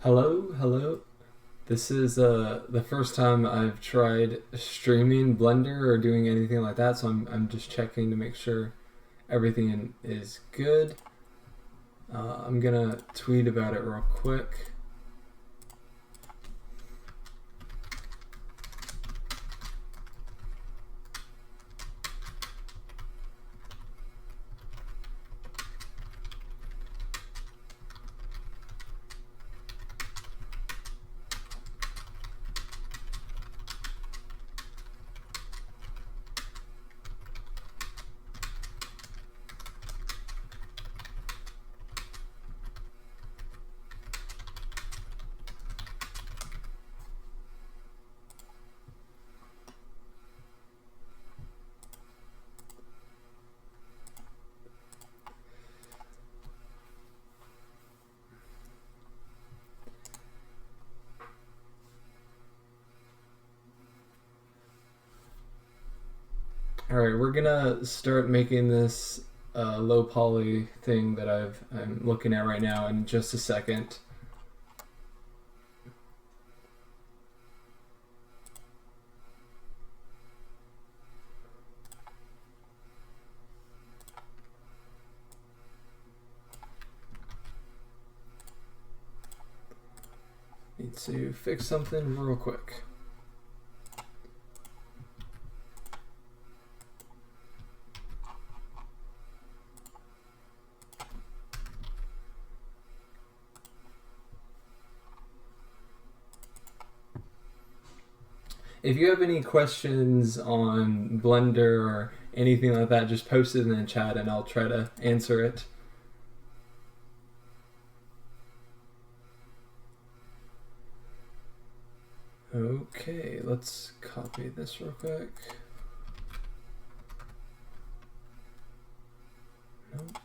Hello. This is the first time I've tried streaming Blender or doing anything like that, so I'm just checking to make sure everything is good. I'm gonna tweet about it real quick. Alright, we're gonna start making this low poly thing that I'm looking at right now in just a second. Need to fix something real quick. If you have any questions on Blender or anything like that, just post it in the chat and I'll try to answer it. Okay, let's copy this real quick. Nope.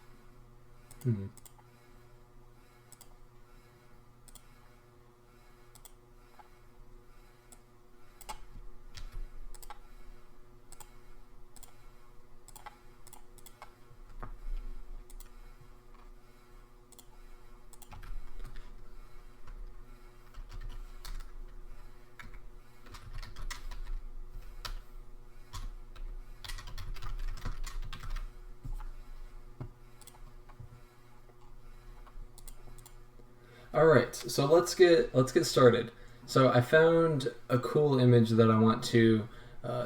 All right, so let's get started. So I found a cool image that I want to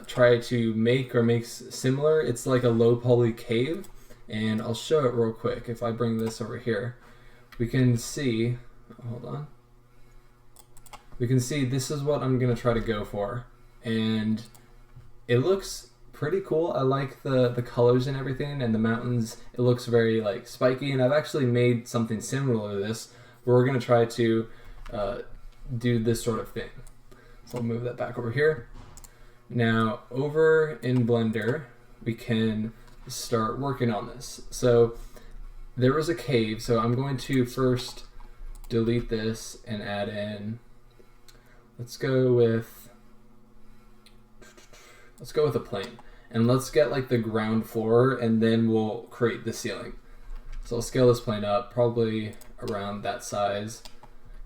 try to make similar. It's like a low poly cave, and I'll show it real quick. If I bring this over here, we can see. Hold on. We can see this is what I'm gonna try to go for, and it looks pretty cool. I like the colors and everything, and the mountains. It looks very like spiky, and I've actually made something similar to this. We're going to try to do this sort of thing. So I'll move that back over here. Now, over in Blender, we can start working on this. So there was a cave, so I'm going to first delete this and add in, let's go with a plane. And let's get like the ground floor, and then we'll create the ceiling. So I'll scale this plane up, probably around that size.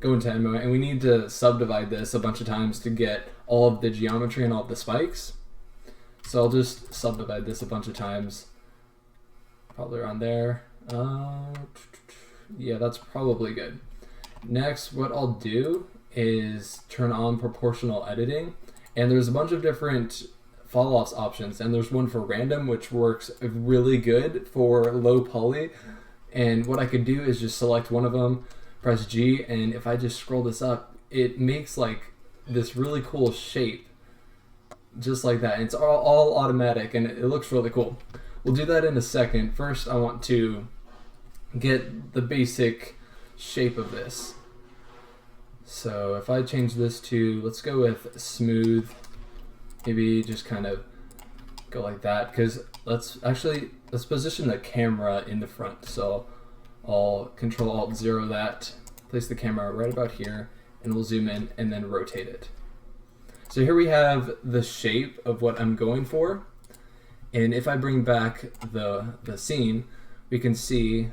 Go into end mode, and we need to subdivide this a bunch of times to get all of the geometry and all of the spikes. So I'll just subdivide this a bunch of times, probably around there. Yeah, that's probably good. Next, what I'll do is turn on proportional editing, and there's a bunch of different fall-offs options, and there's one for random, which works really good for low poly. And what I could do is just select one of them, press G, and if I just scroll this up, it makes like this really cool shape, just like that. And it's all automatic, and it looks really cool. We'll do that in a second. First, I want to get the basic shape of this. So if I change this to, let's go with smooth, maybe just kind of go like that, because let's position the camera in the front. So I'll Control-Alt-0 that, place the camera right about here, and we'll zoom in and then rotate it. So here we have the shape of what I'm going for. And if I bring back the scene, we can see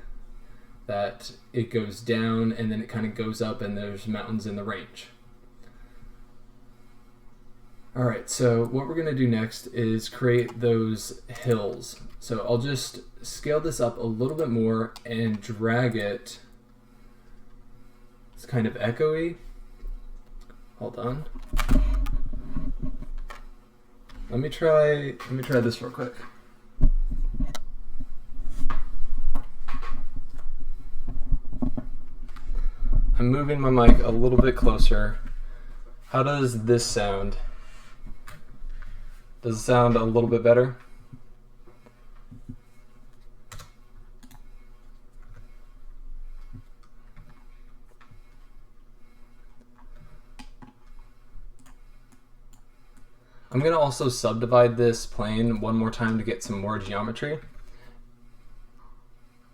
that it goes down and then it kind of goes up and there's mountains in the range. Alright, so what we're going to do next is create those hills. So I'll just scale this up a little bit more and drag it. It's kind of echoey. Hold on. Let me try this real quick. I'm moving my mic a little bit closer. How does this sound? Does it sound a little bit better? I'm going to also subdivide this plane one more time to get some more geometry.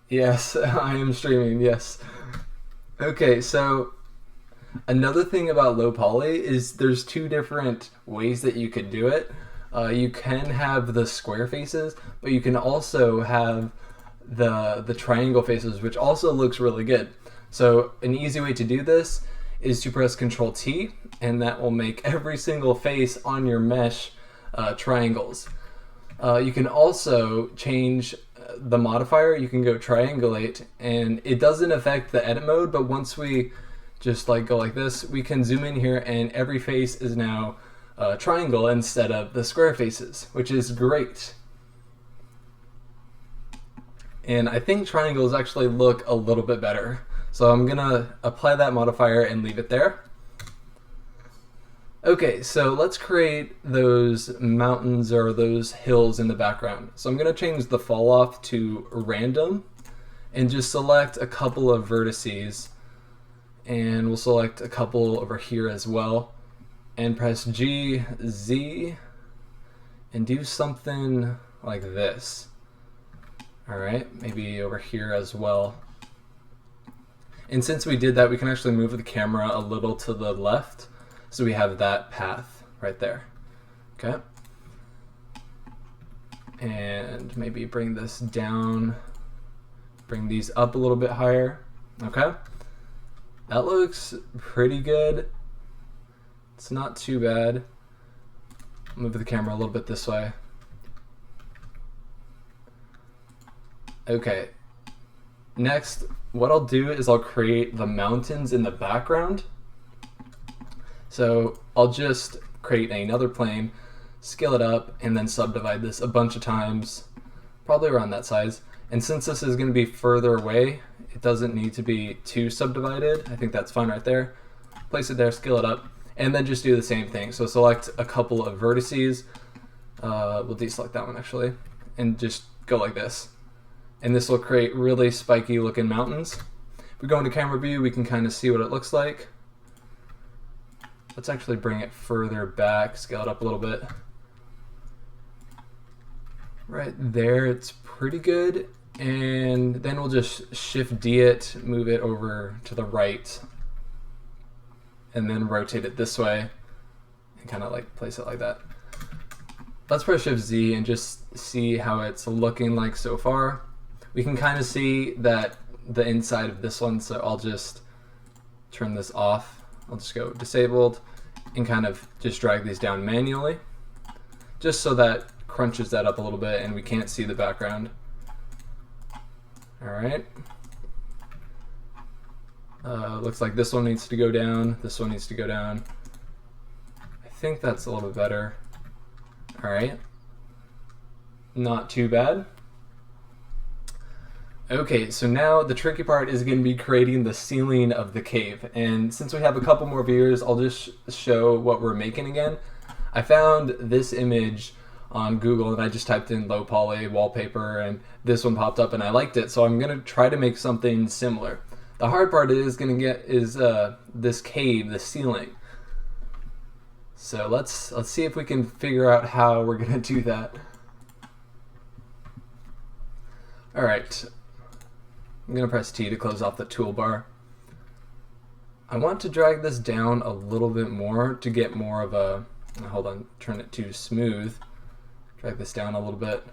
Yes, I am streaming, yes. Okay, so another thing about low poly is there's two different ways that you could do it. You can have the square faces, but you can also have the triangle faces, which also looks really good. So an easy way to do this is to press Ctrl T, and that will make every single face on your mesh triangles. You can also change the modifier. You can go triangulate, and it doesn't affect the edit mode, but once we just go like this, we can zoom in here and every face is now triangle instead of the square faces, which is great. And I think triangles actually look a little bit better. So I'm gonna apply that modifier and leave it there. Okay, so let's create those mountains or those hills in the background. So I'm gonna change the fall off to random and just select a couple of vertices, and we'll select a couple over here as well, and press G, Z, and do something like this. All right, maybe over here as well. And since we did that, we can actually move the camera a little to the left, so we have that path right there. Okay. And maybe bring this down, bring these up a little bit higher. Okay. That looks pretty good. It's not too bad. Move the camera a little bit this way. Okay. Next, what I'll do is I'll create the mountains in the background. So I'll just create another plane, scale it up, and then subdivide this a bunch of times, probably around that size. And since this is going to be further away, it doesn't need to be too subdivided. I think that's fine right there. Place it there, scale it up, and then just do the same thing. So select a couple of vertices. We'll deselect that one actually, and just go like this. And this will create really spiky looking mountains. If we go into camera view, we can kind of see what it looks like. Let's actually bring it further back, scale it up a little bit. Right there, it's pretty good. And then we'll just Shift D it, move it over to the right, and then rotate it this way and kind of place it like that. Let's press Shift Z and just see how it's looking like so far. We can kind of see that the inside of this one, so I'll just turn this off. I'll just go disabled and kind of just drag these down manually, just so that crunches that up a little bit and we can't see the background. All right. Looks like this one needs to go down. This one needs to go down. I think that's a little bit better. All right. Not too bad. Okay, so now the tricky part is going to be creating the ceiling of the cave. And since we have a couple more viewers, I'll just show what we're making again. I found this image on Google and I just typed in low poly wallpaper and this one popped up and I liked it. So I'm going to try to make something similar. The hard part is going to get is this cave, the ceiling. So let's see if we can figure out how we're going to do that. All right. I'm going to press T to close off the toolbar. I want to drag this down a little bit more to get more of a, hold on, turn it to smooth. Drag this down a little bit.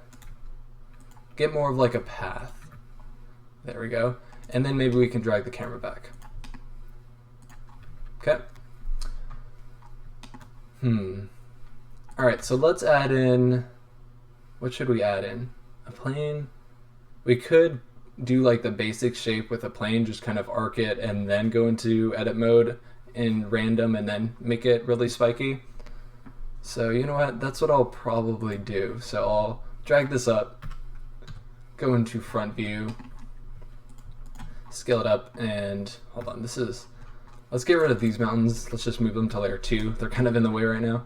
Get more of like a path. There we go. and then maybe we can drag the camera back. Okay. All right, so let's add in, what should we add in? A plane? We could do like the basic shape with a plane, just kind of arc it and then go into edit mode in random and then make it really spiky. So you know what, that's what I'll probably do. So I'll drag this up, go into front view, scale it up, and hold on, let's get rid of these mountains. Let's just move them to layer 2. They're kind of in the way right now.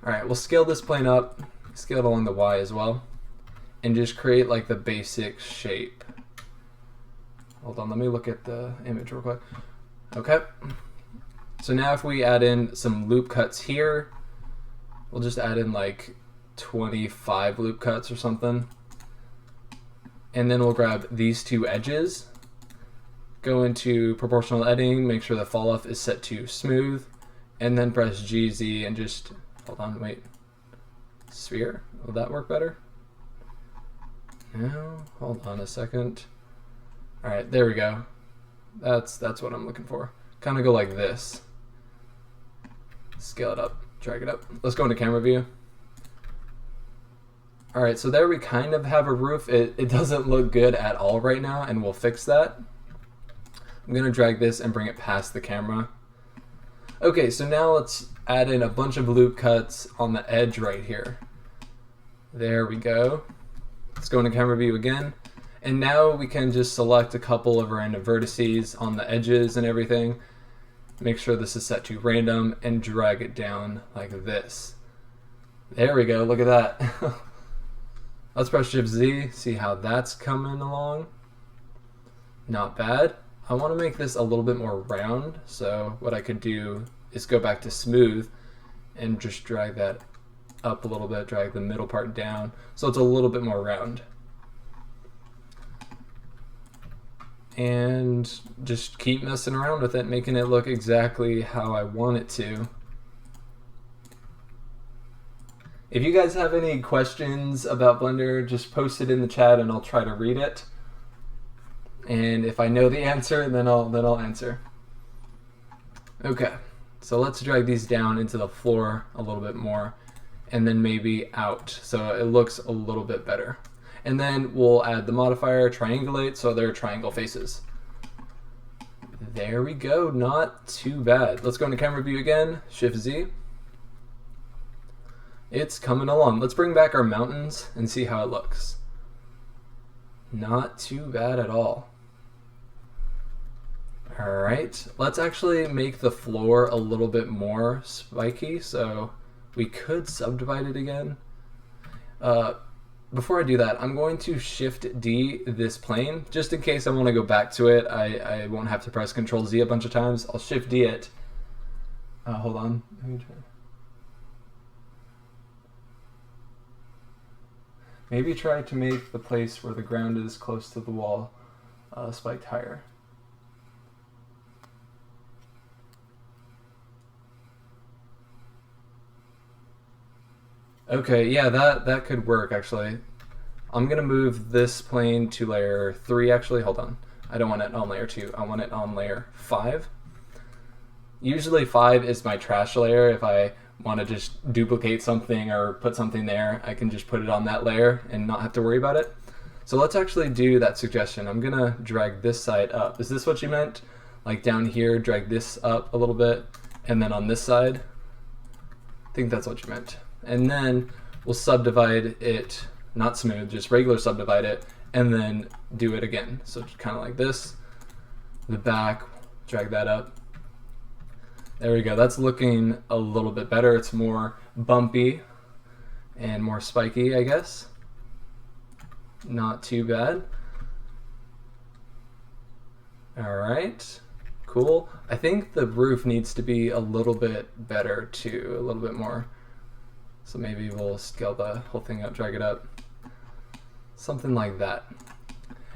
All right, we'll scale this plane up, scale it along the Y as well, and just create like the basic shape. Hold on, let me look at the image real quick. Okay, so now if we add in some loop cuts here, we'll just add in like 25 loop cuts or something. And then we'll grab these 2 edges, go into proportional editing, make sure the fall off is set to smooth, and then press GZ and just, hold on, wait, sphere, will that work better? No, hold on a second. All right, there we go. That's what I'm looking for. Kind of go like this. Scale it up, drag it up. Let's go into camera view. All right, so there we kind of have a roof. It doesn't look good at all right now, and we'll fix that. I'm gonna drag this and bring it past the camera. Okay, so now let's add in a bunch of loop cuts on the edge right here. There we go. Let's go into camera view again. And now we can just select a couple of random vertices on the edges and everything. Make sure this is set to random and drag it down like this. There we go, look at that. Let's press Shift Z, see how that's coming along. Not bad. I want to make this a little bit more round, so what I could do is go back to smooth and just drag that up a little bit, drag the middle part down, so it's a little bit more round. And just keep messing around with it, making it look exactly how I want it to. If you guys have any questions about Blender, just post it in the chat and I'll try to read it. And if I know the answer, then I'll answer. Okay, so let's drag these down into the floor a little bit more, and then maybe out, so it looks a little bit better. And then we'll add the modifier triangulate, so they're triangle faces. There we go, not too bad. Let's go into camera view again, Shift Z. It's coming along. Let's bring back our mountains and see how it looks. Not too bad at all. All right, let's actually make the floor a little bit more spiky, so we could subdivide it again. Before I do that, I'm going to Shift D this plane, just in case I want to go back to it. I won't have to press Control Z a bunch of times. I'll Shift D it. Hold on. Let me try. Maybe try to make the place where the ground is close to the wall spiked higher. Okay, yeah, that could work actually. I'm gonna move this plane to layer 3 actually, hold on. I don't want it on layer 2, I want it on layer 5. Usually 5 is my trash layer. If I want to just duplicate something or put something there, I can just put it on that layer and not have to worry about it. So let's actually do that suggestion. I'm gonna drag this side up. Is this what you meant? Like down here, drag this up a little bit, and then on this side? I think that's what you meant. And then we'll subdivide it, not smooth, just regular subdivide it, and then do it again. So just kind of like this. The back, drag that up. There we go, that's looking a little bit better. It's more bumpy and more spiky, I guess. Not too bad. All right, cool. I think the roof needs to be a little bit better too, a little bit more. So maybe we'll scale the whole thing up, drag it up, something like that.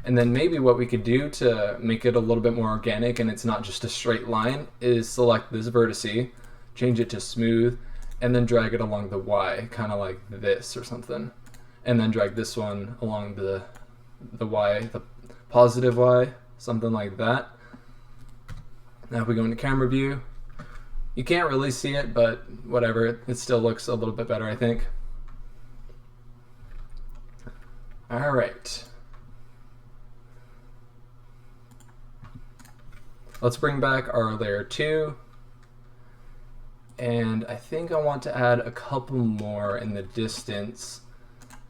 And then maybe what we could do to make it a little bit more organic and it's not just a straight line is select this vertice, change it to smooth, and then drag it along the Y, kind of like this or something. And then drag this one along the Y, the positive Y, something like that. Now if we go into camera view, you can't really see it, but whatever, it still looks a little bit better, I think. All right. Let's bring back our layer 2. And I think I want to add a couple more in the distance.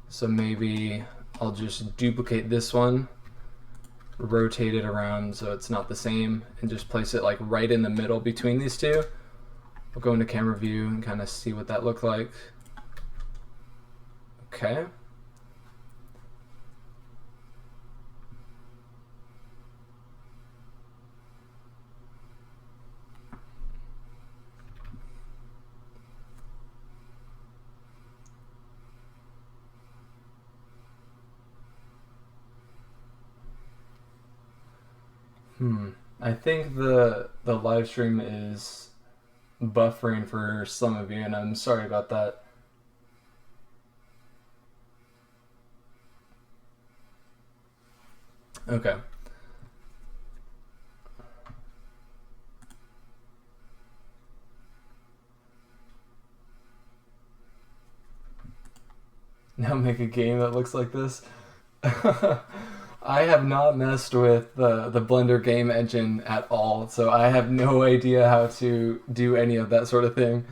So maybe I'll just duplicate this one, rotate it around so it's not the same, and just place it like right in the middle between these two. We'll go into camera view and kind of see what that looked like. Okay. I think the live stream is buffering for some of you, and I'm sorry about that. Okay. Now make a game that looks like this. I have not messed with the Blender game engine at all, so I have no idea how to do any of that sort of thing.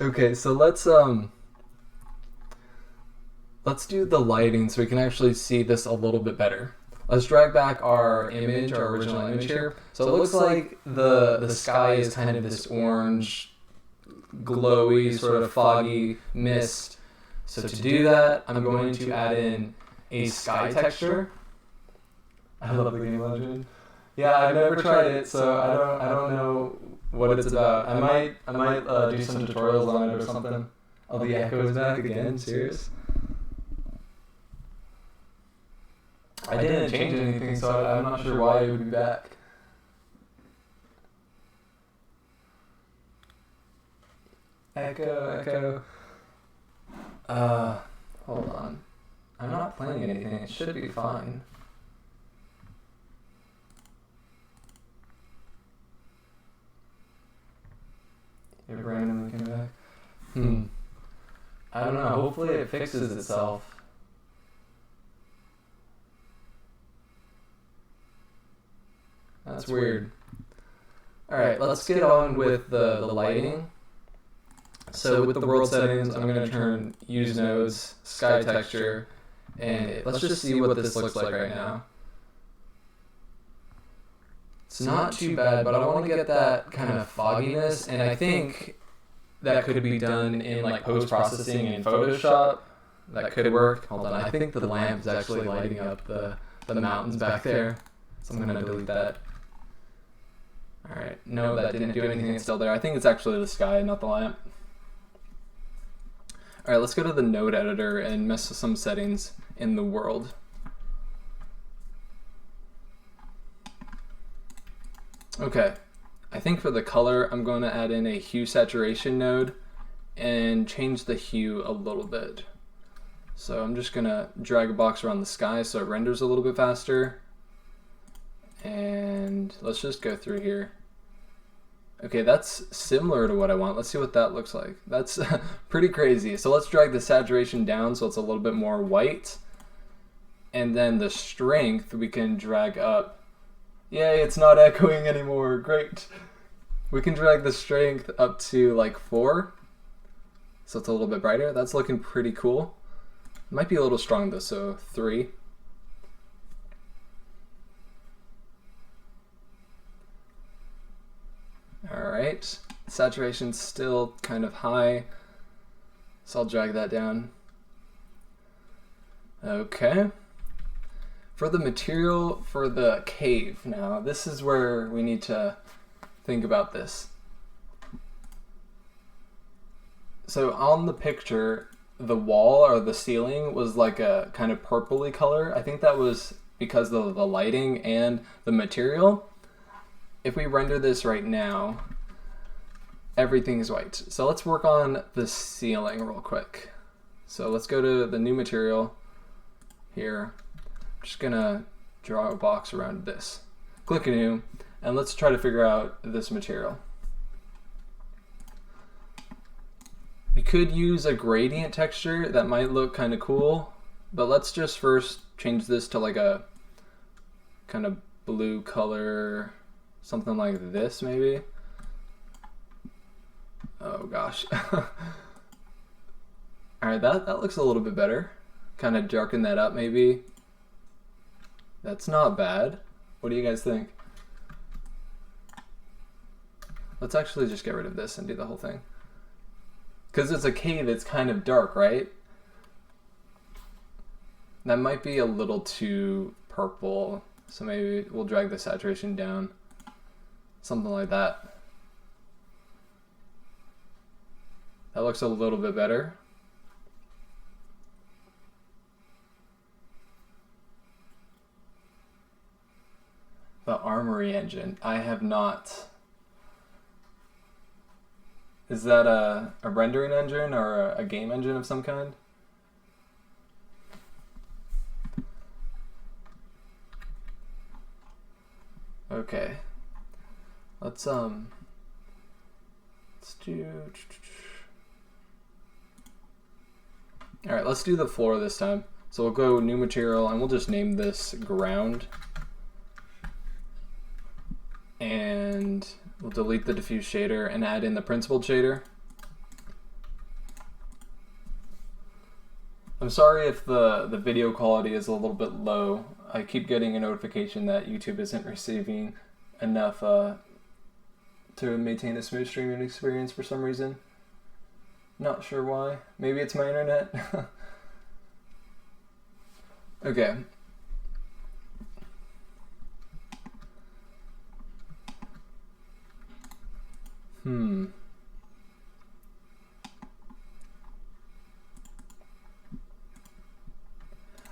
Okay, so let's do the lighting so we can actually see this a little bit better. Let's drag back our image, our original image here. So it looks like the sky is kind of this orange, glowy, sort of foggy mist. So to do that, I'm going to add in a sky texture. I love the game engine. Yeah, I've never tried it, so I don't know what it's about. I might do some tutorials on it or something. Oh, the echo is back again? Serious? I didn't change anything, so I'm not sure why it would be back. Echo. Hold on. I'm not playing anything. It should be fine. It randomly came back. I don't know. Hopefully it fixes itself. That's weird. Alright, let's get on with the lighting. So with the world settings, I'm going to turn use nodes, sky texture, and let's just see what this looks like right now. It's not too bad, but I want to get that kind of fogginess, and I think that could be done in like post-processing in Photoshop. That could work. Hold on, I think the lamp is actually lighting up the mountains back there, so I'm going to delete that. Alright, no, that didn't do anything, it's still there. I think it's actually the sky, not the lamp. Alright, let's go to the node editor and mess with some settings in the world. Okay, I think for the color, I'm going to add in a hue saturation node and change the hue a little bit. So I'm just going to drag a box around the sky so it renders a little bit faster. And let's just go through here. Okay, that's similar to what I want. Let's see what that looks like. That's pretty crazy. So let's drag the saturation down so it's a little bit more white. And then the strength we can drag up. Yay, it's not echoing anymore. Great. We can drag the strength up to like 4. So it's a little bit brighter. That's looking pretty cool. It might be a little strong though, so 3. Alright, saturation's still kind of high, so I'll drag that down. Okay. For the material for the cave now, this is where we need to think about this. So on the picture, the wall or the ceiling was like a kind of purpley color. I think that was because of the lighting and the material. If we render this right now, everything is white. So let's work on the ceiling real quick. So let's go to the new material here. I'm just gonna draw a box around this. Click new, and let's try to figure out this material. We could use a gradient texture that might look kind of cool, but let's just first change this to like a kind of blue color, something like this maybe. Oh gosh. Alright, that looks a little bit better. Kind of darken that up maybe. That's not bad. What do you guys think? Let's actually just get rid of this and do the whole thing. Because it's a cave, it's kind of dark, right? That might be a little too purple, so maybe we'll drag the saturation down. Something like that. That looks a little bit better. The Armory engine. I have not. Is that a rendering engine or a game engine of some kind? Okay. Let's do. All right, let's do the floor this time. So we'll go new material and we'll just name this ground. And we'll delete the diffuse shader and add in the principled shader. I'm sorry if the video quality is a little bit low. I keep getting a notification that YouTube isn't receiving enough to maintain a smooth streaming experience for some reason. Not sure why. Maybe it's my internet. Okay.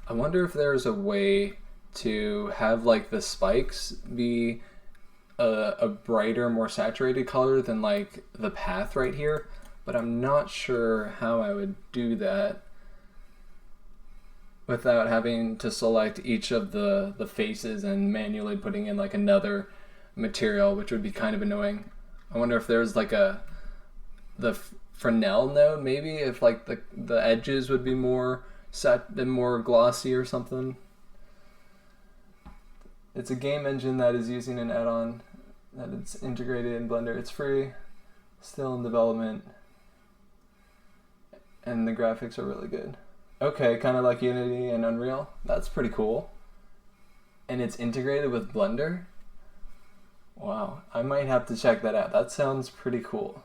I wonder if there's a way to have like the spikes be a brighter, more saturated color than like the path right here, but I'm not sure how I would do that without having to select each of the faces and manually putting in like another material, which would be kind of annoying. I wonder if there's like the Fresnel node, maybe, if like the edges would be more set and more glossy or something. It's a game engine that is using an add-on that it's integrated in Blender. It's free, still in development, and the graphics are really good. Okay, kind of like Unity and Unreal. That's pretty cool. And it's integrated with Blender? Wow, I might have to check that out. That sounds pretty cool.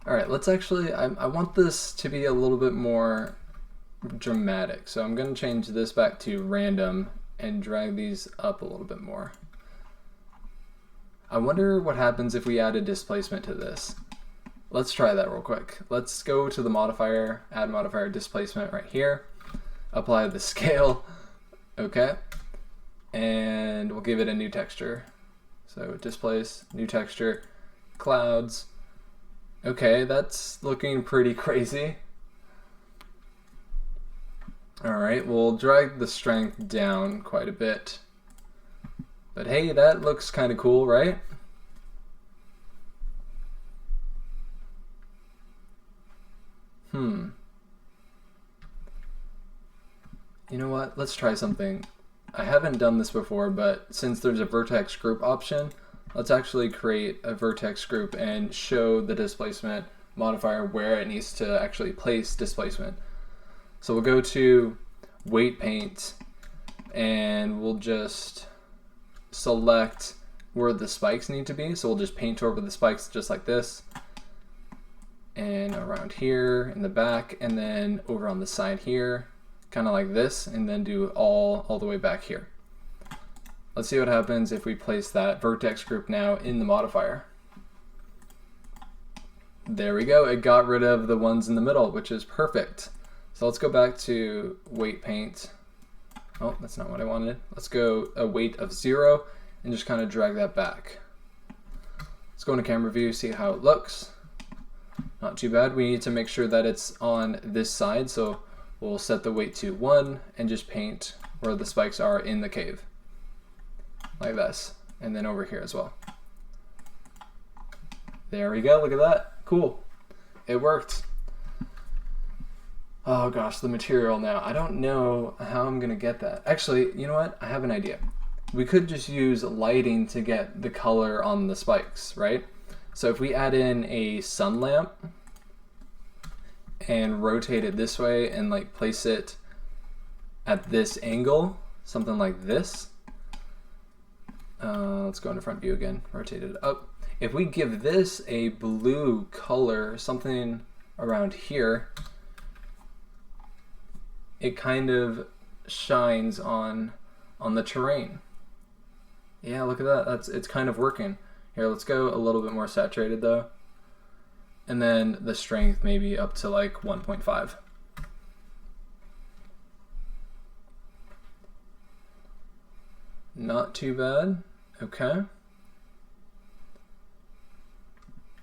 Alright, let's actually, I want this to be a little bit more dramatic. So I'm going to change this back to random and drag these up a little bit more. I wonder what happens if we add a displacement to this. Let's try that real quick. Let's go to the modifier, add modifier displacement right here, apply the scale, okay, and we'll give it a new texture. So displace, new texture, clouds. Okay, that's looking pretty crazy. Alright, we'll drag the strength down quite a bit. But hey, that looks kind of cool, right? You know what? Let's try something. I haven't done this before, but since there's a vertex group option, let's actually create a vertex group and show the displacement modifier where it needs to actually place displacement. So we'll go to weight paint and we'll just select where the spikes need to be. So we'll just paint over the spikes just like this, and around here in the back, and then over on the side here, kind of like this, and then do all the way back here. Let's see what happens if we place that vertex group now in the modifier. There we go, it got rid of the ones in the middle, which is perfect. So let's go back to weight paint Oh, that's not what I wanted. Let's go a weight of 0 and just kind of drag that back. Let's go into camera view, see how it looks. Not too bad. We need to make sure that it's on this side, so we'll set the weight to 1 and just paint where the spikes are in the cave. Like this. And then over here as well. There we go, look at that. Cool. It worked. Oh gosh, the material now. I don't know how I'm gonna get that. Actually, you know what? I have an idea. We could just use lighting to get the color on the spikes, right? So if we add in a sun lamp and rotate it this way and like place it at this angle, something like this. Let's go into front view again, rotate it up. If we give this a blue color, something around here, it kind of shines on the terrain. Yeah, look at that. It's kind of working. Here, let's go a little bit more saturated though. And then the strength maybe up to like 1.5. Not too bad. Okay.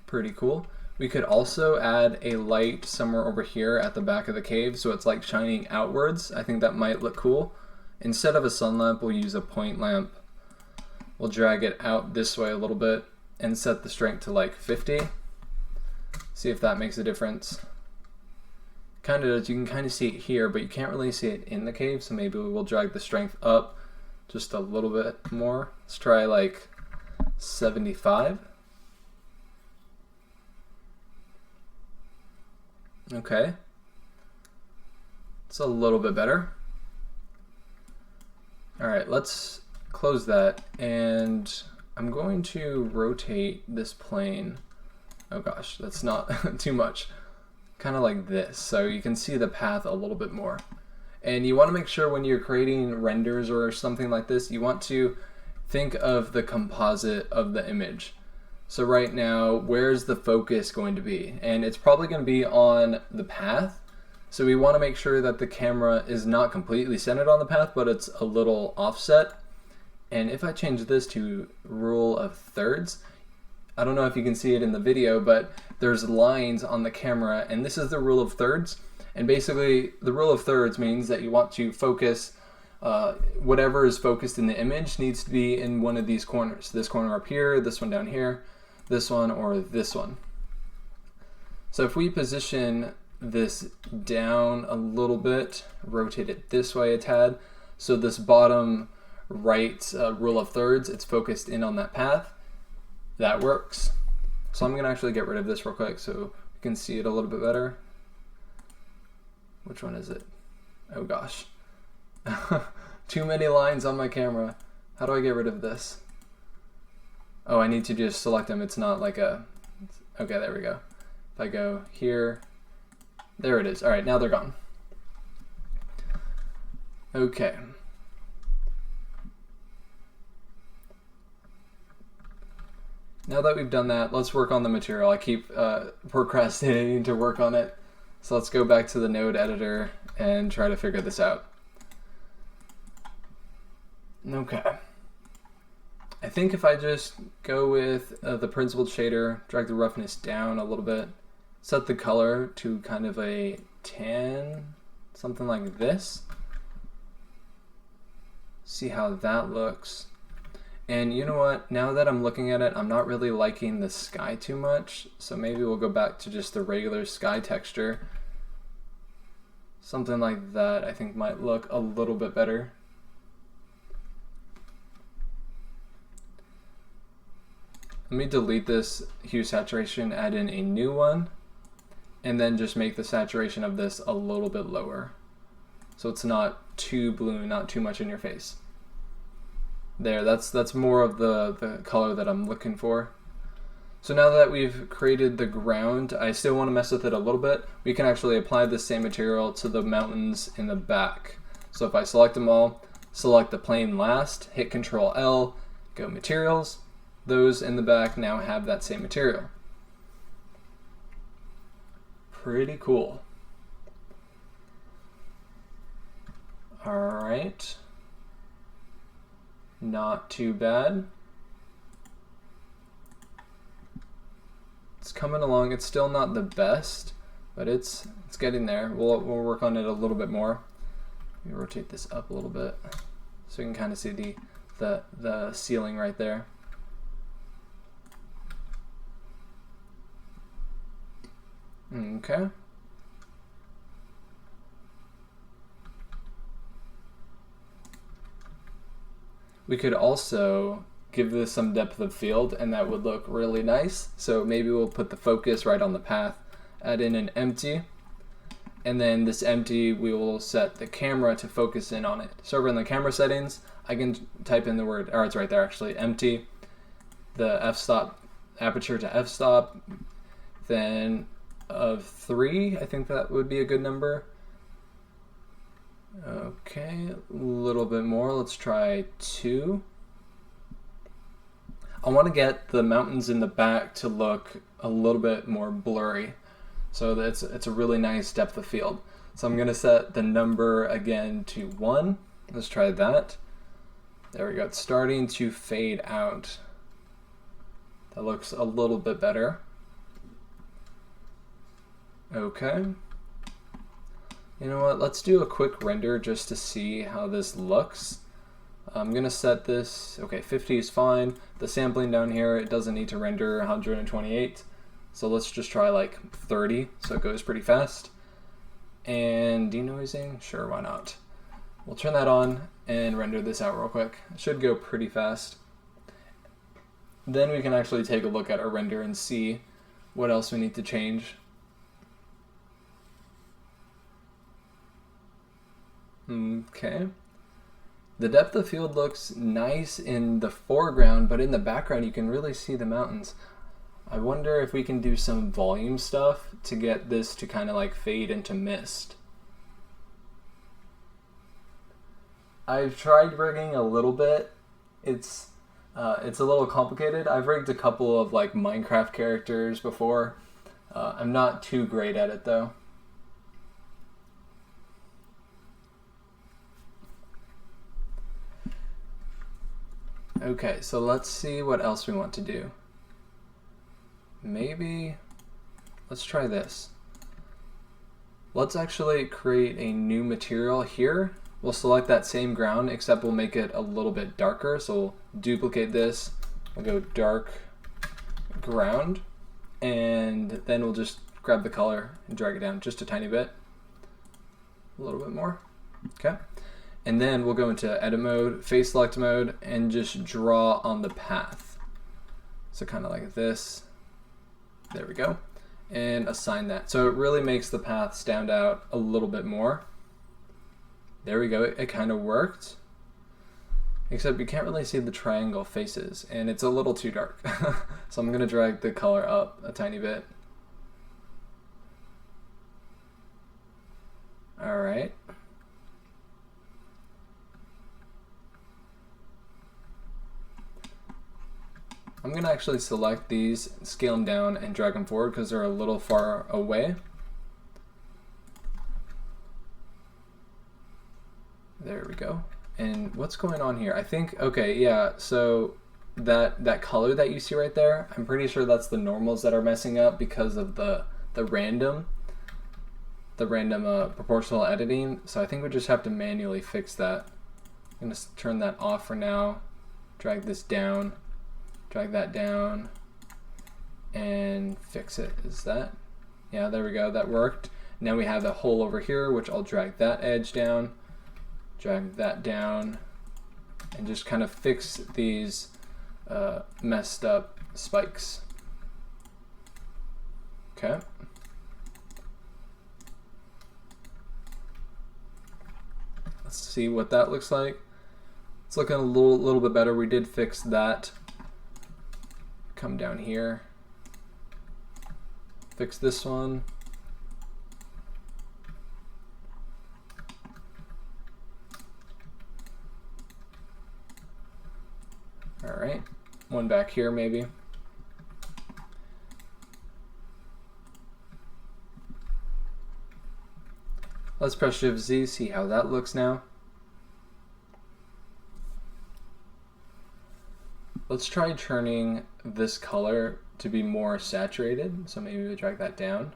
Pretty cool. We could also add a light somewhere over here at the back of the cave so it's like shining outwards. I think that might look cool. Instead of a sun lamp, we'll use a point lamp. We'll drag it out this way a little bit and set the strength to like 50. See if that makes a difference. Kind of does. You can kind of see it here, but you can't really see it in the cave, so maybe we will drag the strength up just a little bit more. Let's try like 75. Okay. It's a little bit better. All right, let's close that, and I'm going to rotate this plane. Oh gosh, that's not too much. Kind of like this, so you can see the path a little bit more. And you want to make sure when you're creating renders or something like this, you want to think of the composite of the image. So right now, where's the focus going to be? And it's probably going to be on the path. So we want to make sure that the camera is not completely centered on the path, but it's a little offset. And if I change this to rule of thirds, I don't know if you can see it in the video, but there's lines on the camera, and this is the rule of thirds. And basically, the rule of thirds means that you want to focus, whatever is focused in the image needs to be in one of these corners. This corner up here, this one down here, this one, or this one. So if we position this down a little bit, rotate it this way a tad, so this bottom right rule of thirds, it's focused in on that path, that works. So I'm going to actually get rid of this real quick so you can see it a little bit better. Which one is it? Oh gosh. Too many lines on my camera. How do I get rid of this? Oh, I need to just select them. It's not like a... Okay, there we go. If I go here, there it is. All right, now they're gone. Okay. Now that we've done that, let's work on the material. I keep procrastinating to work on it. So let's go back to the node editor and try to figure this out. Okay. I think if I just go with the principled shader, drag the roughness down a little bit, set the color to kind of a tan, something like this. See how that looks. And you know what, now that I'm looking at it, I'm not really liking the sky too much, so maybe we'll go back to just the regular sky texture. Something like that I think might look a little bit better. Let me delete this hue saturation, add in a new one, and then just make the saturation of this a little bit lower. So it's not too blue, not too much in your face. There, that's more of the color that I'm looking for. So now that we've created the ground, I still want to mess with it a little bit. We can actually apply the same material to the mountains in the back. So if I select them all, select the plane last, hit Control L, go materials, those in the back now have that same material. Pretty cool. All right. Not too bad. It's coming along. It's still not the best, but it's getting there. We'll work on it a little bit more. Let me rotate this up a little bit so you can kind of see the ceiling right there. Okay. We could also give this some depth of field, and that would look really nice. So maybe we'll put the focus right on the path, add in an empty, and then this empty, we will set the camera to focus in on it. So over in the camera settings, I can type in the word, or it's right there actually, empty, the f-stop, aperture to f-stop, then of 3, I think that would be a good number. Okay, a little bit more, let's try 2. I want to get the mountains in the back to look a little bit more blurry, so that it's a really nice depth of field. So I'm going to set the number again to 1. Let's try that. There we go. It's starting to fade out. That looks a little bit better. Okay. You know what? Let's do a quick render just to see how this looks. I'm going to set this, okay, 50 is fine. The sampling down here, it doesn't need to render 128. So let's just try like 30, so it goes pretty fast. And denoising, sure, why not? We'll turn that on and render this out real quick. It should go pretty fast. Then we can actually take a look at our render and see what else we need to change. Okay. The depth of field looks nice in the foreground, but in the background you can really see the mountains. I wonder if we can do some volume stuff to get this to kind of like fade into mist. I've tried rigging a little bit. It's a little complicated. I've rigged a couple of like Minecraft characters before. I'm not too great at it though. Okay, so let's see what else we want to do. Maybe, let's try this. Let's actually create a new material here. We'll select that same ground, except we'll make it a little bit darker. So we'll duplicate this, we'll go dark ground, and then we'll just grab the color and drag it down just a tiny bit. A little bit more, okay. And then we'll go into edit mode, face select mode, and just draw on the path. So kind of like this. There we go. And assign that. So it really makes the path stand out a little bit more. There we go. It kind of worked. Except you can't really see the triangle faces, and it's a little too dark. So I'm going to drag the color up a tiny bit. All right. I'm going to actually select these, scale them down, and drag them forward because they're a little far away. There we go. And what's going on here? I think, okay, yeah, so that color that you see right there, I'm pretty sure that's the normals that are messing up because of the random proportional editing. So I think we just have to manually fix that. I'm going to turn that off for now, drag this down. Drag that down and fix it. Is that? Yeah, there we go. That worked. Now we have the hole over here, which I'll drag that edge down, drag that down, and just kind of fix these messed up spikes. Okay. Let's see what that looks like. It's looking a little bit better. We did fix that. Come down here, fix this one. All right, one back here maybe. Let's press Shift Z, see how that looks now. let's try turning this color to be more saturated. So maybe we drag that down.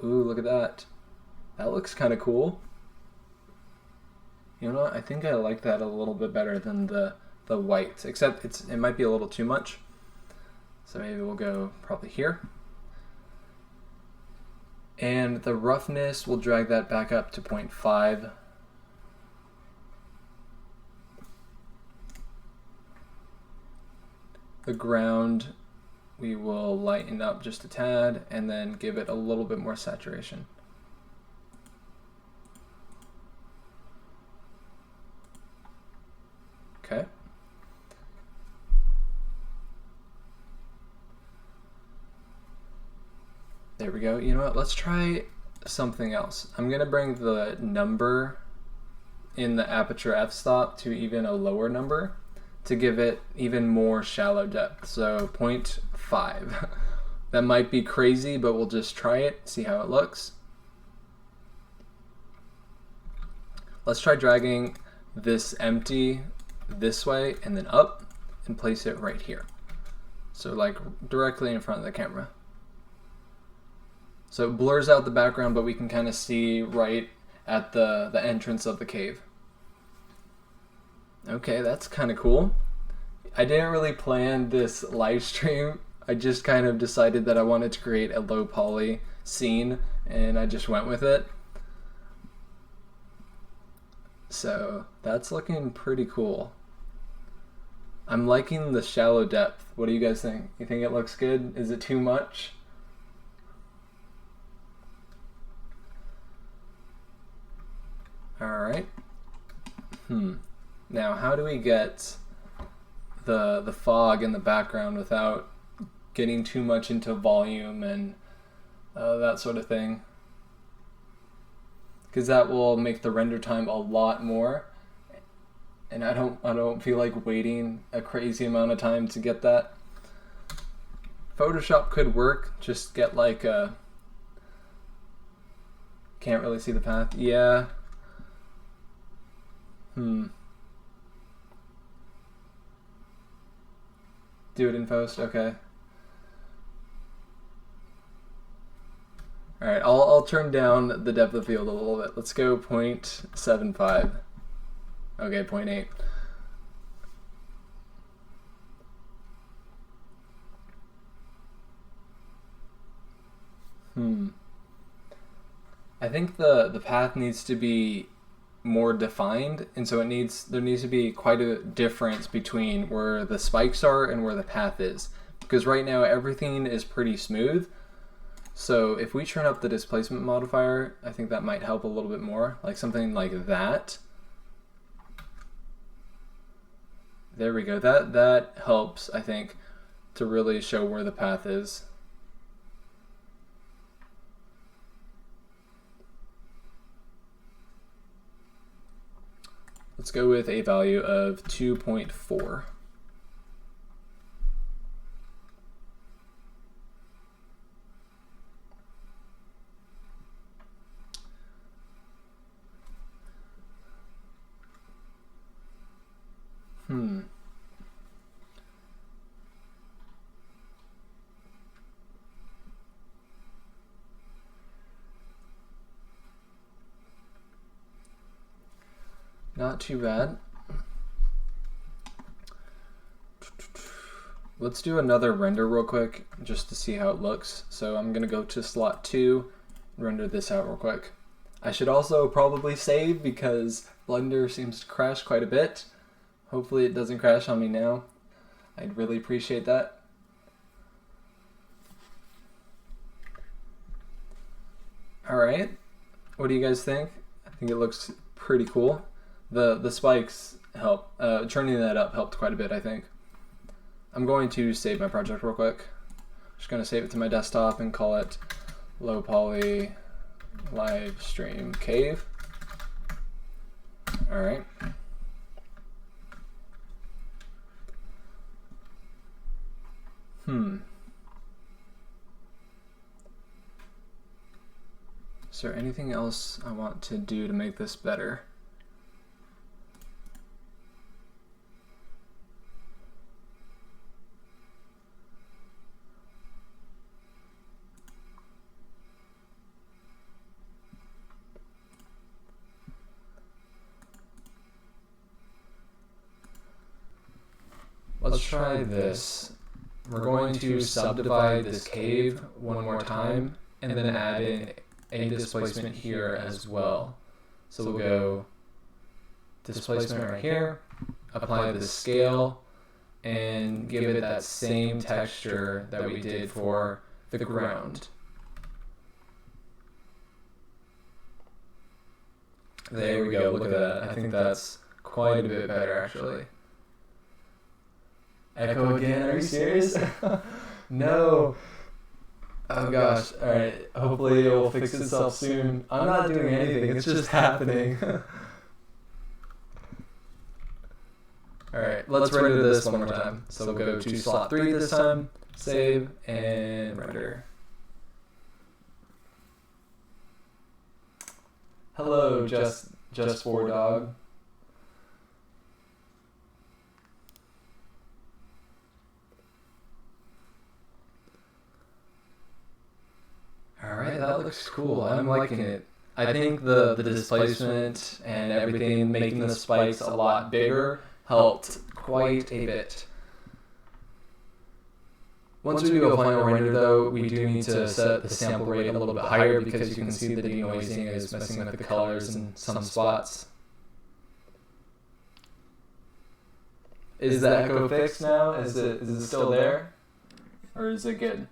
Ooh, look at that. That looks kind of cool. You know what? I think I like that a little bit better than the white, except it might be a little too much. So maybe we'll go probably here. And the roughness, we'll drag that back up to 0.5. The ground, we will lighten up just a tad and then give it a little bit more saturation. Okay. There we go. You know what? Let's try something else. I'm going to bring the number in the aperture f-stop to even a lower number to give it even more shallow depth. So 0.5. That might be crazy, but we'll just try it, see how it looks. Let's try dragging this empty this way and then up and place it right here. So like directly in front of the camera. So it blurs out the background, but we can kind of see right at the entrance of the cave. Okay, that's kind of cool. I didn't really plan this live stream. I just kind of decided that I wanted to create a low poly scene and I just went with it. So that's looking pretty cool. I'm liking the shallow depth. What do you guys think? You think it looks good? Is it too much? All right. Now, how do we get the fog in the background without getting too much into volume and that sort of thing? Because that will make the render time a lot more, and I don't feel like waiting a crazy amount of time to get that. Photoshop could work. Just get like a. Can't really see the path. Yeah. Do it in post, okay. All right, I'll turn down the depth of field a little bit. Let's go 0.75. Okay, 0.8. I think the path needs to be more defined, and so there needs to be quite a difference between where the spikes are and where the path is, because right now everything is pretty smooth. So if we turn up the displacement modifier, I think that might help a little bit more, like something like that. There we go. That helps, I think, to really show where the path is. Let's go with a value of 2.4. Not too bad. Let's do another render real quick just to see how it looks. So I'm gonna go to slot 2 and render this out real quick. I should also probably save because Blender seems to crash quite a bit. Hopefully it doesn't crash on me now. I'd really appreciate that. All right, what do you guys think? I think it looks pretty cool. The spikes help. Turning that up helped quite a bit, I think. I'm going to save my project real quick. Just going to save it to my desktop and call it low poly live stream cave. All right. Is there anything else I want to do to make this better? try this. We're going to subdivide this cave one more time and then add in a displacement here as well. So we'll go displacement right here, apply the scale, and give it that same texture that we did for the ground. There we go, look at that. I think that's quite a bit better actually. Echo again, are you serious? No. Oh gosh, alright, hopefully it will fix itself soon. I'm not doing anything, it's just happening. Alright, let's render this one more time. So we'll go to slot 3 this time, save, and render. Hello, just for dog. Alright, that looks cool. I'm liking it. I think the displacement and everything, making the spikes a lot bigger, helped quite a bit. Once we do a final render though, we do need to set the sample rate a little bit higher because you can see the denoising is messing with the colors in some spots. Is the echo fixed now? Is it still there? Or is it good?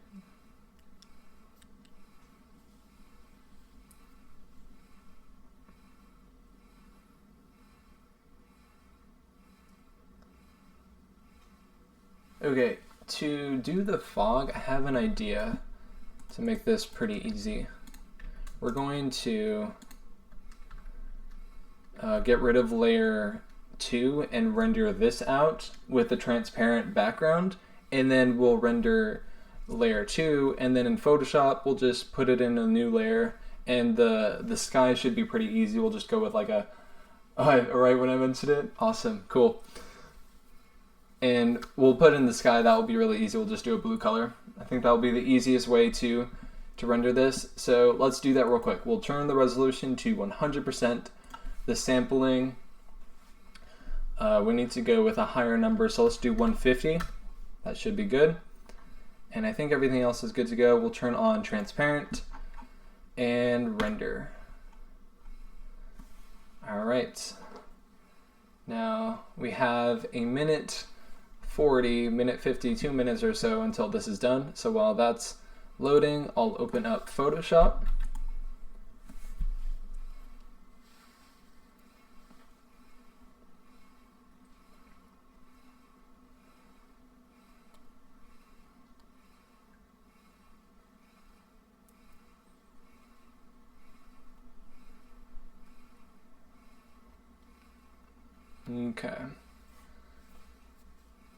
Okay, to do the fog, I have an idea to make this pretty easy. We're going to get rid of layer 2 and render this out with a transparent background, and then we'll render layer 2, and then in Photoshop we'll just put it in a new layer, and the sky should be pretty easy. We'll just go with like a, right when I mentioned it? Awesome, cool. And we'll put in the sky, that will be really easy. We'll just do a blue color. I think that will be the easiest way to render this. So let's do that real quick. We'll turn the resolution to 100%. The sampling, we need to go with a higher number, so let's do 150. That should be good. And I think everything else is good to go. We'll turn on transparent and render. All right. Now we have a minute 40, minute 50, 2 minutes or so until this is done. So while that's loading, I'll open up Photoshop. Okay.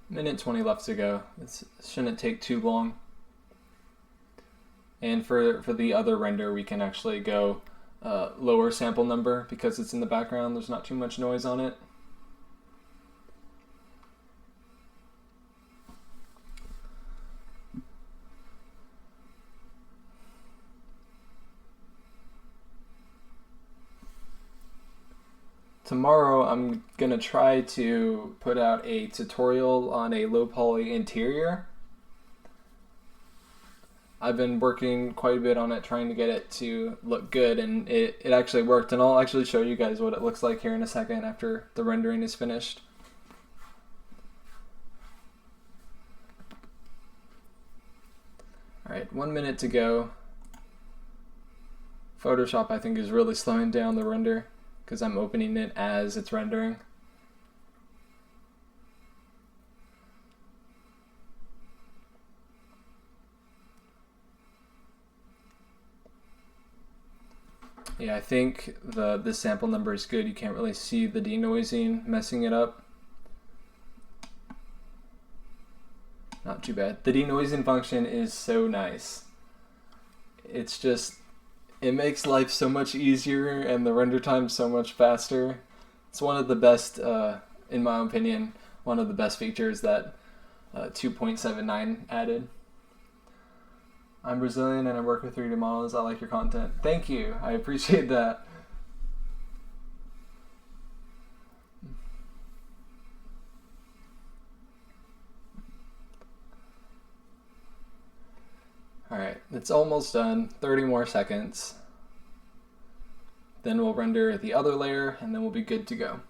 Minute 20 left to go. This shouldn't take too long. And for the other render, we can actually go lower sample number because it's in the background. There's not too much noise on it. Tomorrow I'm gonna try to put out a tutorial on a low poly interior. I've been working quite a bit on it, trying to get it to look good, and it actually worked, and I'll actually show you guys what it looks like here in a second after the rendering is finished. Alright, 1 minute to go. Photoshop I think is really slowing down the render because I'm opening it as it's rendering. Yeah, I think the sample number is good. You can't really see the denoising messing it up. Not too bad. The denoising function is so nice. It's just, it makes life so much easier and the render time so much faster. It's one of the best, in my opinion, one of the best features that 2.79 added. I'm Brazilian and I work with 3D models. I like your content. Thank you. I appreciate that. it's almost done. 30 more seconds. Then we'll render the other layer and then we'll be good to go.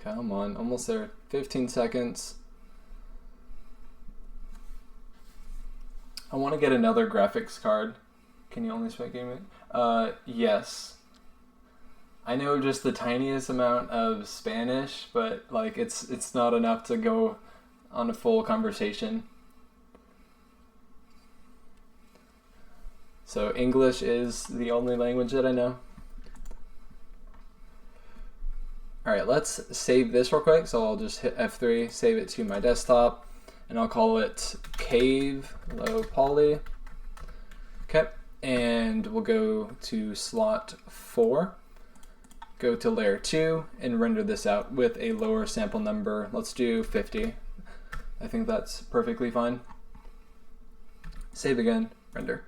Come on, almost there. 15 seconds. I want to get another graphics card. Can you only speak gaming? Yes. I know just the tiniest amount of Spanish, but like it's not enough to go on a full conversation. So English is the only language that I know. Alright, let's save this real quick. So I'll just hit F3, save it to my desktop, and I'll call it Cave Low Poly. Okay, and we'll go to slot 4, go to layer 2, and render this out with a lower sample number. Let's do 50. I think that's perfectly fine. Save again, render.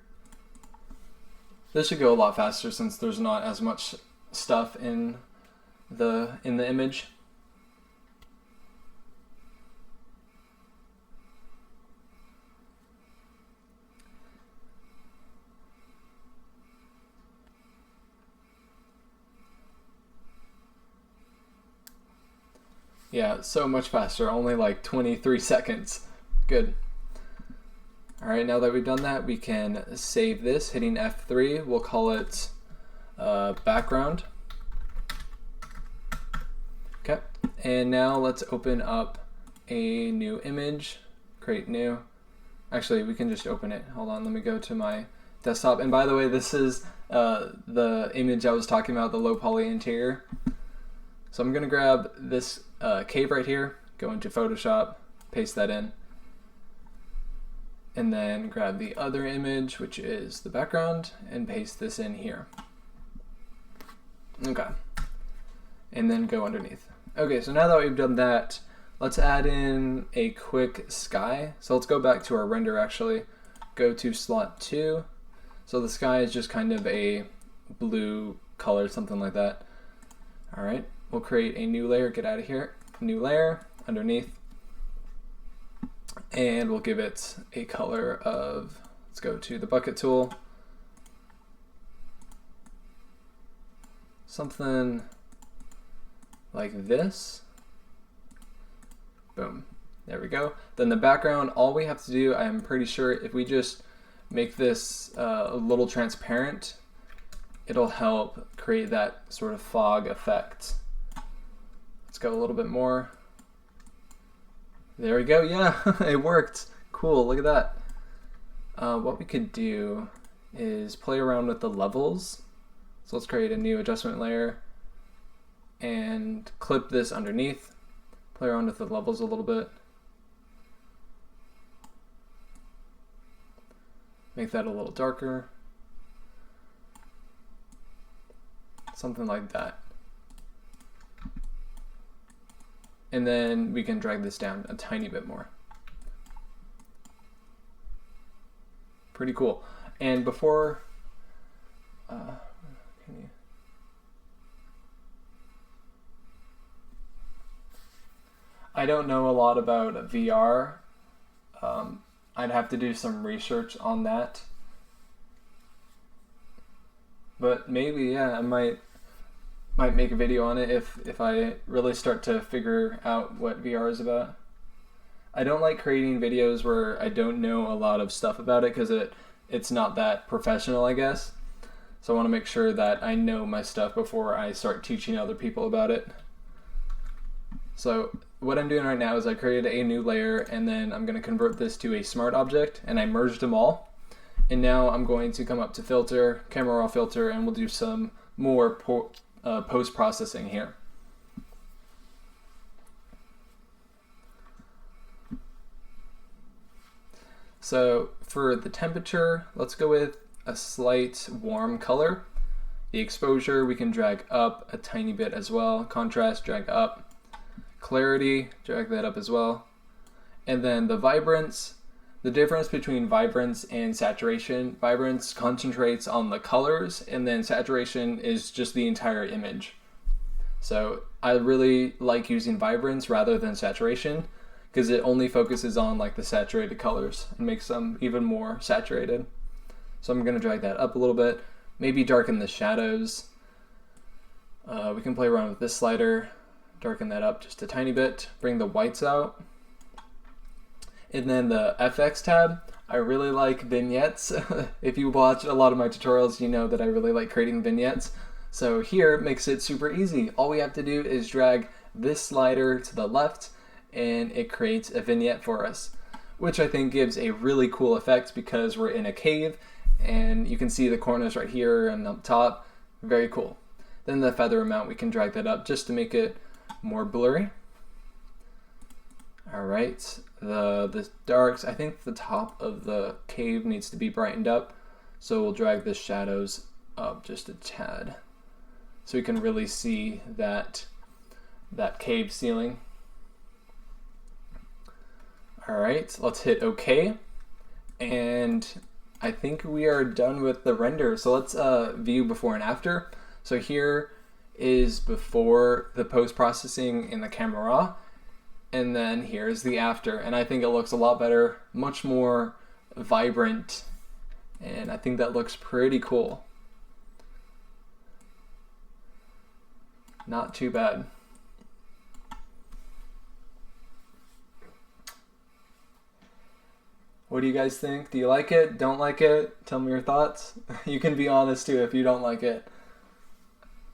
This should go a lot faster since there's not as much stuff in the image. Yeah, so much faster, only like 23 seconds. Good. All right, now that we've done that, we can save this, hitting F3. We'll call it background. Okay, and now let's open up a new image, create new. Actually, we can just open it. Hold on, let me go to my desktop. And by the way, this is the image I was talking about, the low poly interior. So I'm gonna grab this cave right here, go into Photoshop, paste that in, and then grab the other image, which is the background, and paste this in here. Okay, and then go underneath. Okay, so now that we've done that, let's add in a quick sky. So let's go back to our render actually, go to slot 2. So the sky is just kind of a blue color, something like that. All right, we'll create a new layer, get out of here, new layer, underneath, and we'll give it a color of, let's go to the bucket tool, something like this. Boom, there we go. Then the background, all we have to do, I'm pretty sure if we just make this a little transparent, it'll help create that sort of fog effect. Let's go a little bit more. There we go, yeah, it worked. Cool, look at that. What we could do is play around with the levels. So let's create a new adjustment layer and clip this underneath. Play around with the levels a little bit. Make that a little darker. Something like that. And then we can drag this down a tiny bit more. Pretty cool. And before, I don't know a lot about VR. I'd have to do some research on that. But maybe, yeah, I might make a video on it if I really start to figure out what VR is about. I don't like creating videos where I don't know a lot of stuff about it because it's not that professional, I guess. So I want to make sure that I know my stuff before I start teaching other people about it. So what I'm doing right now is I created a new layer and then I'm going to convert this to a smart object and I merged them all. And now I'm going to come up to filter, camera raw filter, and we'll do some more post-processing here. So for the temperature, let's go with a slight warm color. The exposure we can drag up a tiny bit as well. Contrast, drag up. Clarity, drag that up as well. And then the vibrance the difference between vibrance and saturation. Vibrance concentrates on the colors, and then saturation is just the entire image. So I really like using vibrance rather than saturation because it only focuses on like the saturated colors and makes them even more saturated. So I'm going to drag that up a little bit, maybe darken the shadows. We can play around with this slider, darken that up just a tiny bit, bring the whites out. And then the FX tab, I really like vignettes. If you watch a lot of my tutorials, you know that I really like creating vignettes. So here it makes it super easy. All we have to do is drag this slider to the left and it creates a vignette for us, which I think gives a really cool effect because we're in a cave and you can see the corners right here and up top. Very cool. Then the feather amount, we can drag that up just to make it more blurry. All right, the darks, I think the top of the cave needs to be brightened up. So we'll drag the shadows up just a tad, so we can really see that cave ceiling. All right, let's hit OK. And I think we are done with the render. So let's view before and after. So here is before the post-processing in the camera raw. And then here's the after. And I think it looks a lot better, much more vibrant. And I think that looks pretty cool. Not too bad. What do you guys think? Do you like it? Don't like it? Tell me your thoughts. You can be honest too if you don't like it.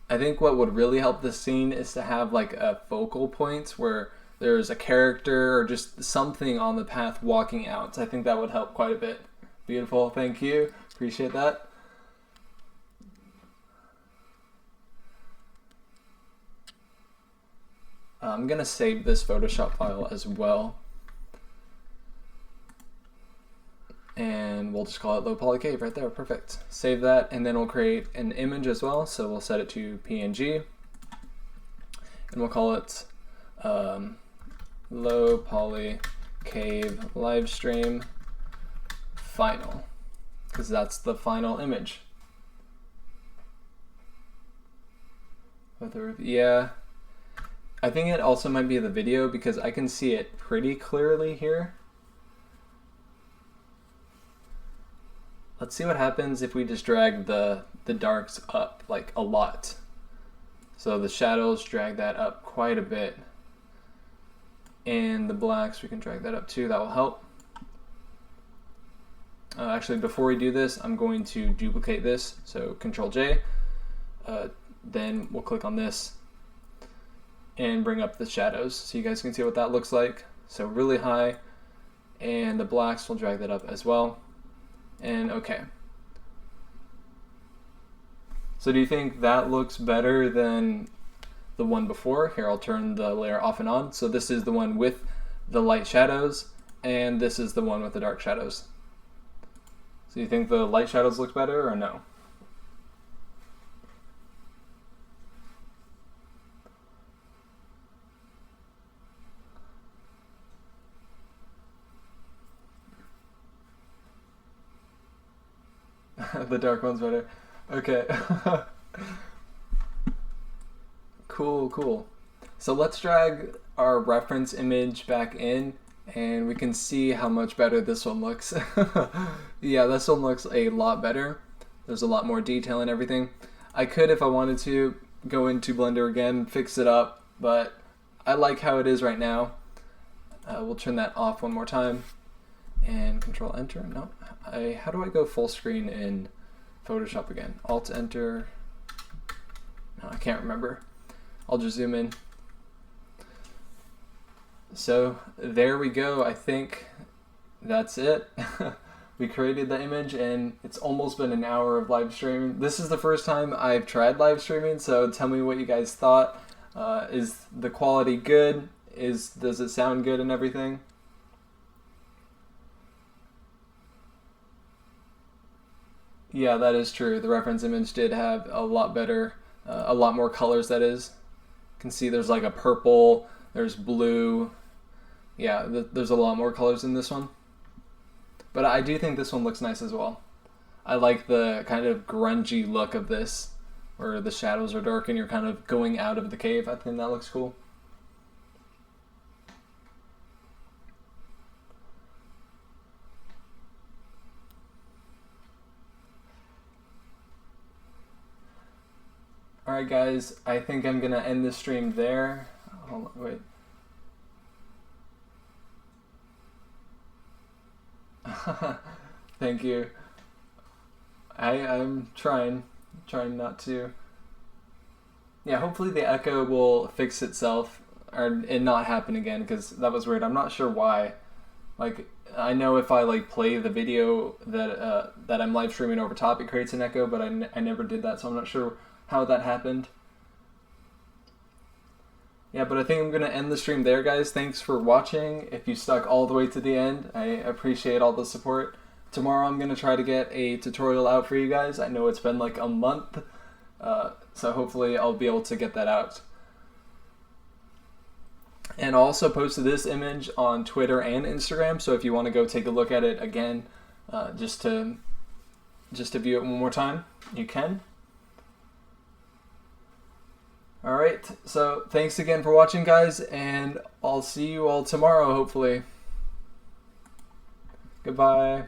I think what would really help this scene is to have like a focal point where there's a character or just something on the path walking out. So I think that would help quite a bit. Beautiful, thank you. Appreciate that. I'm gonna save this Photoshop file as well. And we'll just call it low poly cave right there, perfect. Save that, and then we'll create an image as well. So we'll set it to PNG, and we'll call it low poly cave live stream final, because that's the final image. Yeah, I think it also might be the video because I can see it pretty clearly here. Let's see what happens if we just drag the darks up like a lot. So the shadows, drag that up quite a bit. And the blacks, we can drag that up too, that will help. Actually, before we do this, I'm going to duplicate this. So Control J, then we'll click on this and bring up the shadows so you guys can see what that looks like. So really high, and the blacks, will drag that up as well. And okay. So do you think that looks better than the one before? Here, I'll turn the layer off and on. So this is the one with the light shadows, and this is the one with the dark shadows. So you think the light shadows look better or no? The dark one's better. Okay. Cool. So let's drag our reference image back in and we can see how much better this one looks. Yeah, this one looks a lot better. There's a lot more detail and everything. I could, if I wanted to, go into Blender again, fix it up, but I like how it is right now. We'll turn that off one more time and Control Enter. No, how do I go full screen in Photoshop again? Alt Enter. No, I can't remember. I'll just zoom in. So there we go. I think that's it. We created the image and it's almost been an hour of live streaming. This is the first time I've tried live streaming, so tell me what you guys thought. Is the quality good? Does it sound good and everything? Yeah, that is true. The reference image did have a lot better, a lot more colors, that is. You can see there's like a purple, there's blue. Yeah, there's a lot more colors in this one. But I do think this one looks nice as well. I like the kind of grungy look of this, where the shadows are dark and you're kind of going out of the cave. I think that looks cool. Alright guys, I think I'm going to end the stream there. Hold on, wait. Thank you. I'm trying not to. Yeah, hopefully the echo will fix itself and not happen again, because that was weird. I'm not sure why. Like, I know if I like play the video that I'm live streaming over top, it creates an echo, but I never did that, so I'm not sure how that happened. Yeah, but I think I'm going to end the stream there, guys. Thanks for watching. If you stuck all the way to the end, I appreciate all the support. Tomorrow I'm going to try to get a tutorial out for you guys. I know it's been like a month, so hopefully I'll be able to get that out. And I also posted this image on Twitter and Instagram, so if you want to go take a look at it again, just to view it one more time, you can. Alright, so thanks again for watching, guys, and I'll see you all tomorrow, hopefully. Goodbye.